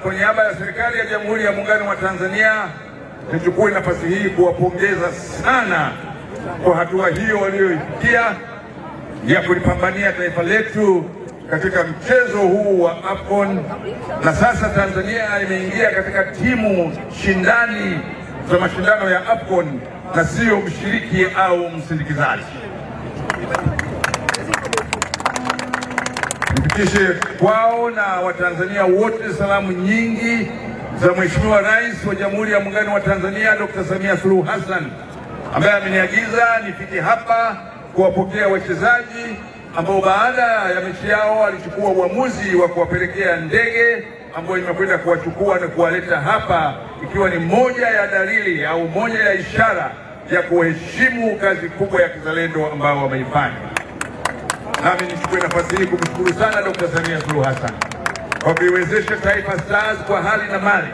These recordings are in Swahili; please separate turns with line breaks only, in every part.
Kwa niaba ya serikali ya Jamhuri ya Muungano wa Tanzania, nichukue nafasi hii kuwapongeza sana kwa hatua hiyo walioifikia ya kulipambania taifa letu katika mchezo huu wa AFCON, na sasa Tanzania imeingia katika timu shindani za mashindano ya AFCON na sio mshiriki au msindikizaji. Nifikishe kwao na Watanzania wote salamu nyingi za Mheshimiwa Rais wa Jamhuri ya Muungano wa Tanzania Dr. Samia Suluhu Hassan, ambaye ameniagiza nifike hapa kuwapokea wachezaji ambao baada ya mechi yao alichukua uamuzi wa kuwapelekea ndege ambayo imekwenda kuwachukua na kuwaleta hapa, ikiwa ni moja ya dalili au moja ya ishara ya kuheshimu kazi kubwa ya kizalendo ambao wameifanya. Nami nichukue nafasi hii kumshukuru sana Dr. Samia Suluhu Hassan kwa kuiwezesha Taifa Stars kwa hali na mali,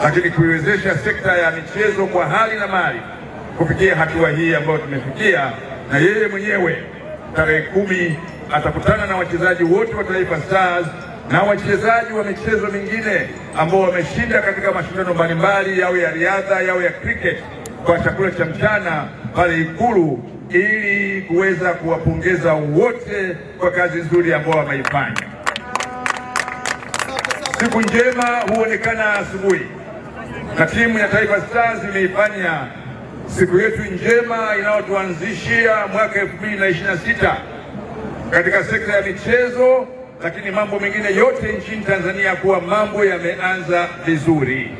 lakini kuiwezesha sekta ya michezo kwa hali na mali kufikia hatua hii ambayo tumefikia. Na yeye mwenyewe tarehe 10 atakutana na wachezaji wote wa Taifa Stars na wachezaji wa michezo mingine ambao wameshinda katika mashindano mbalimbali, yawe ya riadha, yawe ya cricket, kwa chakula cha mchana pale Ikulu, ili kuweza kuwapongeza wote kwa kazi nzuri ambayo wameifanya. Siku njema huonekana asubuhi, na timu ya Taifa Stars imeifanya siku yetu njema inayotuanzishia mwaka 2026 katika sekta ya michezo, lakini mambo mengine yote nchini Tanzania kuwa mambo yameanza vizuri,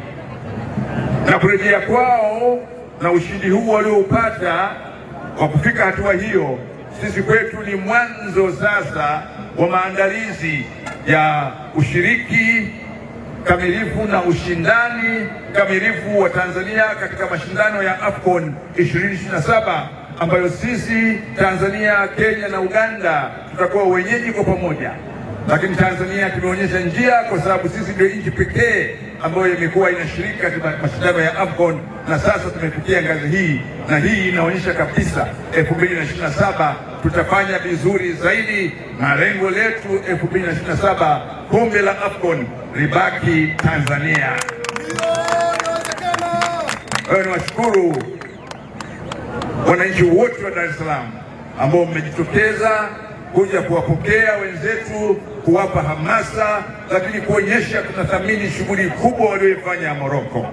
na kurejea kwao na ushindi huu walioupata kwa kufika hatua hiyo, sisi kwetu ni mwanzo sasa wa maandalizi ya ushiriki kamilifu na ushindani kamilifu wa Tanzania katika mashindano ya AFCON 2027 ambayo sisi Tanzania, Kenya na Uganda tutakuwa wenyeji kwa pamoja. Lakini Tanzania tumeonyesha njia, kwa sababu sisi ndio nchi pekee ambayo imekuwa inashiriki katika mashindano ya AFCON, na sasa tumefikia ngazi hii, na hii inaonyesha kabisa 2027 tutafanya vizuri zaidi, na lengo letu 2027 kombe la AFCON libaki Tanzania. Niwashukuru wananchi wote wa Dar es Salaam ambao mmejitokeza kuja kuwapokea wenzetu, kuwapa hamasa, lakini kuonyesha tunathamini shughuli kubwa walioifanya Morocco.